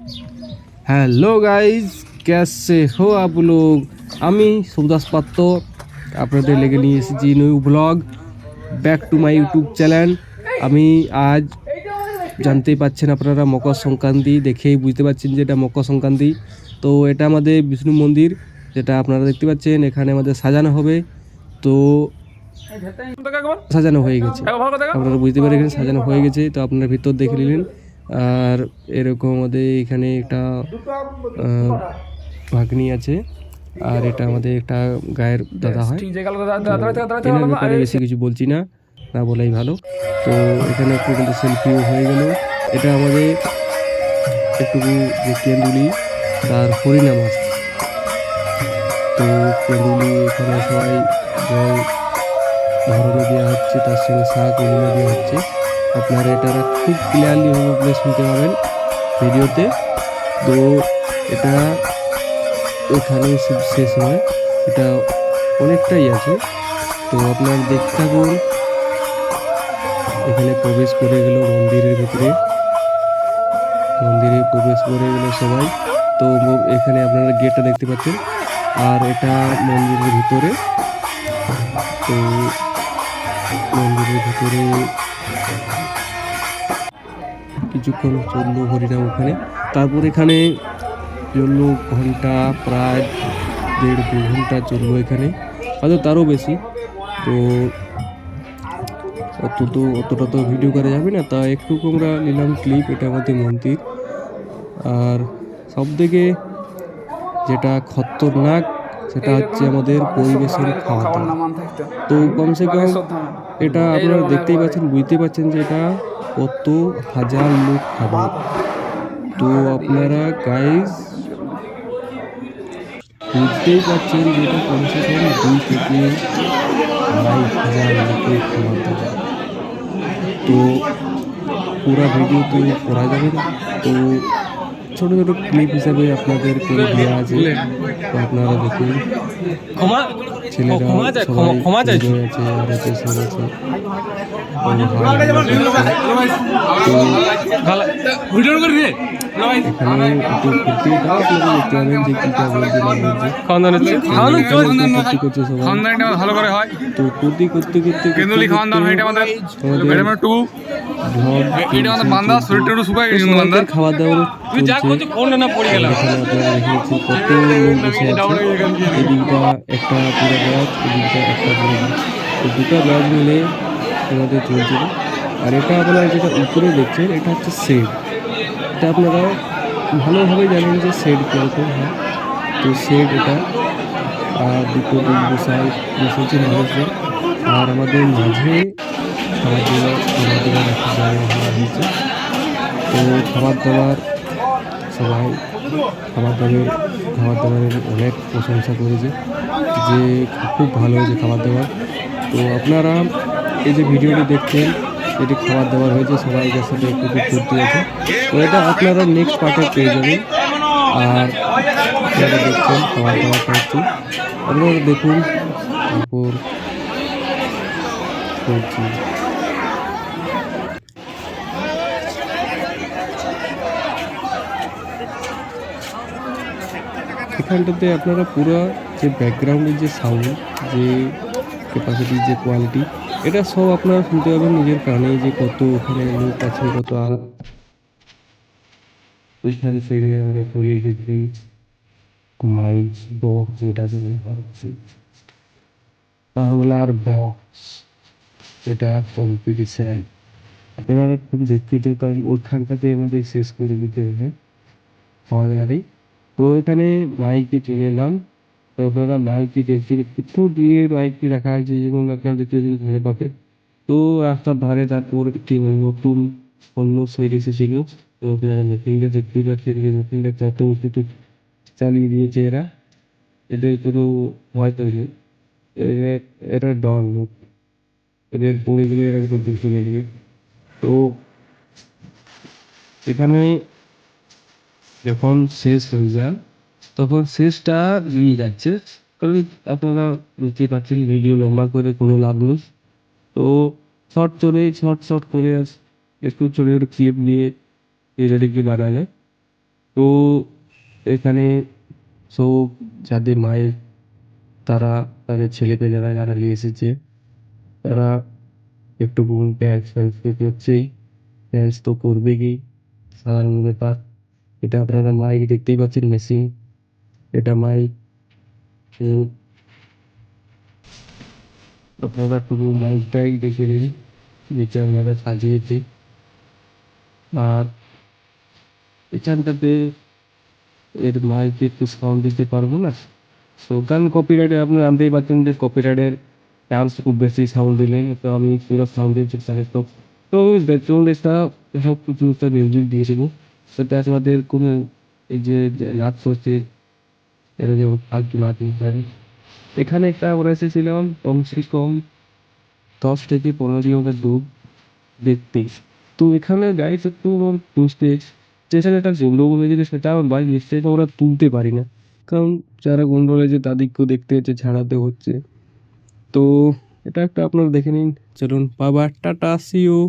Hello guys, कैसे हो आप लोग। আমি সুদাস পাত্র আপনাদের লেগে নিয়ে এসেছি new blog back to my YouTube channel. আমি আজ জানতেই পাচ্ছেন আপনারা মকর সংক্রান্তি দেখেই বুঝতে পারছেন যে এটা মকর সংক্রান্তি। তো এটা আমাদের বিষ্ণু মন্দির, যেটা আপনারা দেখতে পাচ্ছেন এখানে আমাদের সাজানো হবে। তো সাজানো হয়ে গেছে, আপনারা বুঝতে পারেন এখানে সাজানো হয়ে গেছে। তো আপনারা ভিতর দেখে নিলেন। আর এরকম আমাদের এখানে একটা ভাগ্নি আছে, আর এটা আমাদের একটা গায়ের দাদা হয়। তো এনার ব্যাপারে বেশি কিছু বলছি না, না বলাই ভালো। তো এখানে একটু আমাদের সেলফিও হয়ে গেল। এটা আমাদের একটু যে কেন্দুলি তার হরিনাম আসছে। তো কেন্দুলি এখানে সবাই জল ধরনে দেওয়া হচ্ছে, তার সঙ্গে শাক এগুলো দেওয়া হচ্ছে। আপনারা এটা খুব ক্লিয়ারলি ভাবে শুনতে পাবেন ভিডিওতে। তো এটা এখানে শেষ নয়, এটা অনেকটাই আছে। তো আপনার দেখতে থাকুন। এখানে প্রবেশ করে গেল মন্দিরের ভিতরে, মন্দিরে প্রবেশ করে গেল সবাই। তো এখানে আপনারা গেটটা দেখতে পাচ্ছেন, আর এটা মন্দিরের ভিতরে। তো মন্দিরের ভিতরে কিছুক্ষণ চললো হরিনাম ওখানে। তারপর এখানে চললো ঘন্টা, প্রায় 1.5-2 ঘন্টা চললো এখানে, হয়তো তারও বেশি। তো অতটা তো ভিডিও করা যাবে না, তা একটু আমরা নিলাম ক্লিপ। এটা আমাদের মন্দির। আর সব থেকে যেটা খতরনাক সেটা হচ্ছে আমাদের পরিবেশের খাওয়া দাওয়া। তো কমসে কম এটা আপনারা দেখতেই পাচ্ছেন, বুঝতে পারছেন যে এটা কত হাজার লোক খাবে। তো আপনারা গাইস বুঝতেই পারছেন যে এটা কমসে কম 2 থেকে 2.5 হাজার লোকের খাবার দাবার। তো পুরা ভিডিও তো করা যাবে না, তো ছোট ছোট ক্লিপ হিসাবে আপনাদের করে দেওয়া আছে। তো আপনারা দেখুন, ছেলেরা সবাই এনজয় আছে, আর এতে সব আছে। এখানে একটু ফুর্তি দাও, আপনারা দেখতে পাবেন যে কি বলছে না বলছে, ফুর্তি করছে সবাই। তো ফুর্তি করতে করতে খাবার দাবার চলছে। এখানে আপনারা দেখেছি কত লোক বসে আছে। এদিকটা একটা পুরো ব্যাচ, এদিকটা একটা পুরো ব্যাচ। তো দুটো ব্যাচ মিলে আমাদের চলছিল। আর এটা আপনারা যেটা উপরে দেখছেন এটা হচ্ছে শেড। এটা আপনারা ভালোভাবে জানেন যে শেড কীরকম হয়। তো শেড এটা, আর দুটো দিক বসেছে মানুষজন। আর আমাদের মাঝে খাবার দাবার একটা জায়গা করা হয়েছে। তো খাবার দাবার সবাই খাবার দাবারের অনেক প্রশংসা করেছে যে খুব ভালো হয়েছে খাবার দাবার। তো আপনারা এই যে ভিডিওটি দেখছেন, এটি খাবার দাবার হয়েছে, সবাইকার সাথে একটু ফুর্তি আছে। তো এটা আপনারা নেক্সট পার্টে পেয়ে যাবেন। আর আপনারা দেখছেন খাবার দাবার খাচ্ছি, আপনারা দেখুন। তারপর করছি এখানটাতে আপনারা পুরো যে ব্যাকগ্রাউন্ডের যে সাউন্ড, যে ক্যাপাসিটি, যে কোয়ালিটি, এটা সব আপনারা শুনতে পাবেন নিজের কানে, যে কত ওখানে লোক আছে, কত ওইখানে ফিরে ঘুরিয়ে এসেছি মাইক বক্স, যেটা বাংলার বক্স, এটা কম্পিটিশন। আপনারা খুব দেখতে পারেন ওইখানটাতে আমাদের শেষ করে দিতে হবে আমাদের। তো এখানে মাইকটি চলে এলাম। তো আপনারা মাইকটি দেখতে একটু দিয়ে মাইকটি রাখা হয়েছে, যেমন আপনারা দেখতে ধরে পাবে। তো রাস্তার ধারে তারপর একটি নতুন পণ্য তৈরি এসেছিল। তো মেশিনটা দেখতে পাচ্ছি, মেশিনটা কত উঁচুতে চালিয়ে দিয়েছে এরা। এদের কোনো ভয় তৈরি, এটা ডন লোক, এদের পড়ে গেলে এরা একটু দেখে গেছে। তো এখানে যখন শেষ হয়ে যায়, তখন শেষটা নিয়ে যাচ্ছে। কারণ আপনারা বুঝতেই পারছেন ভিডিও লম্বা করে কোনো লাভ নেই। তো শর্ট করে একটু ছোটো ছোটো ক্লিপ নিয়ে এটাকে বানানো যায়। তো এখানে সব যাদের মায়ের তারা তাদের ছেলেকে যারা যারা নিয়ে এসেছে তারা একটু ড্যান্স ফ্যান্স করছেই, ড্যান্স তো করবে কি সাধারণ ব্যাপার। এটা আপনারা মাইক দেখতেই পাচ্ছেন মেশিন, এটা মাইক। আপনারা পুরো মাইকটাই দেখে নিন যেটা আমরা সাজিয়েছি। আর এখানটাতে এর মাইকে একটু সাউন্ড দিতে পারবো না, তো কারণ কপিরাইটে আপনি জানতেই পারছেন যে কপিরাইটের চান্স খুব বেশি সাউন্ড দিলে, তো আমি পুরো সাউন্ড দিতে চেষ্টা করতাম। তো ব্যাকগ্রাউন্ডটা সব কিছু একটা মিউজিক দিয়েছিল, সেটা আমাদের কোনো এই যে নাচ করছে এটা যেমন ফালতু নাচ ইত্যাদি। এখানে একটা আমরা এসেছিলাম কমসে কম 10 থেকে 15 জনের গ্রুপ দেখতে। তো এখানে গাইস একটু বুঝতে স্টেশনে একটা গন্ডগোল হয়ে যেতে, সেটা আমার বাইক স্টেশনে আমরা তুলতে পারি না, কারণ যারা গন্ডগোল হয়েছে তাদেরকেও দেখতে হচ্ছে, ছাড়াতে হচ্ছে। তো এটা একটা আপনারা দেখে নিন। চলুন বাবা, টাটা, সি ইউ।